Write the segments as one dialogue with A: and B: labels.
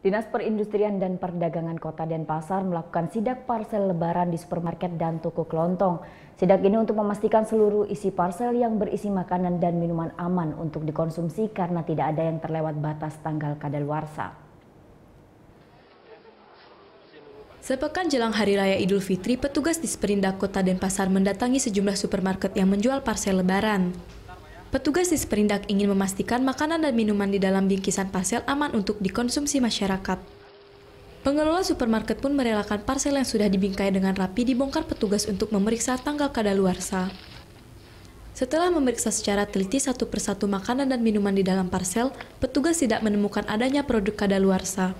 A: Dinas Perindustrian dan Perdagangan Kota Denpasar melakukan sidak parsel lebaran di supermarket dan toko kelontong. Sidak ini untuk memastikan seluruh isi parsel yang berisi makanan dan minuman aman untuk dikonsumsi karena tidak ada yang terlewat batas tanggal kadaluarsa.
B: Sepekan jelang Hari Raya Idul Fitri, petugas Disperindak Kota Denpasar mendatangi sejumlah supermarket yang menjual parsel lebaran. Petugas Disperindak ingin memastikan makanan dan minuman di dalam bingkisan parsel aman untuk dikonsumsi masyarakat. Pengelola supermarket pun merelakan parsel yang sudah dibingkai dengan rapi dibongkar petugas untuk memeriksa tanggal kadaluarsa. Setelah memeriksa secara teliti satu persatu makanan dan minuman di dalam parsel, petugas tidak menemukan adanya produk kadaluarsa.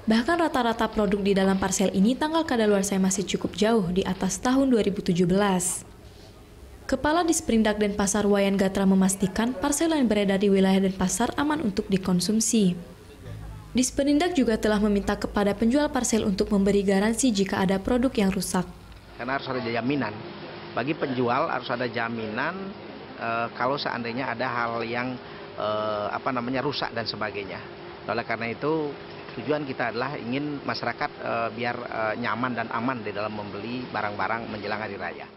B: Bahkan rata-rata produk di dalam parsel ini tanggal kadaluarsa masih cukup jauh di atas tahun 2017. Kepala Disperindak Denpasar Wayan Gatra memastikan parsel yang beredar di wilayah Denpasar aman untuk dikonsumsi. Disperindak juga telah meminta kepada penjual parsel untuk memberi garansi jika ada produk yang rusak.
C: Karena harus ada jaminan, bagi penjual harus ada jaminan kalau seandainya ada hal yang rusak dan sebagainya. Oleh karena itu tujuan kita adalah ingin masyarakat biar nyaman dan aman di dalam membeli barang-barang menjelang Hari Raya.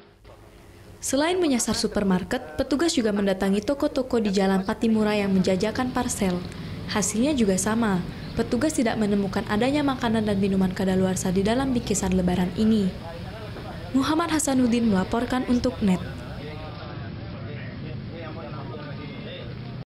B: Selain menyasar supermarket, petugas juga mendatangi toko-toko di Jalan Patimura yang menjajakan parsel. Hasilnya juga sama, petugas tidak menemukan adanya makanan dan minuman kadaluarsa di dalam bingkisan lebaran ini. Muhammad Hasanuddin melaporkan untuk NET.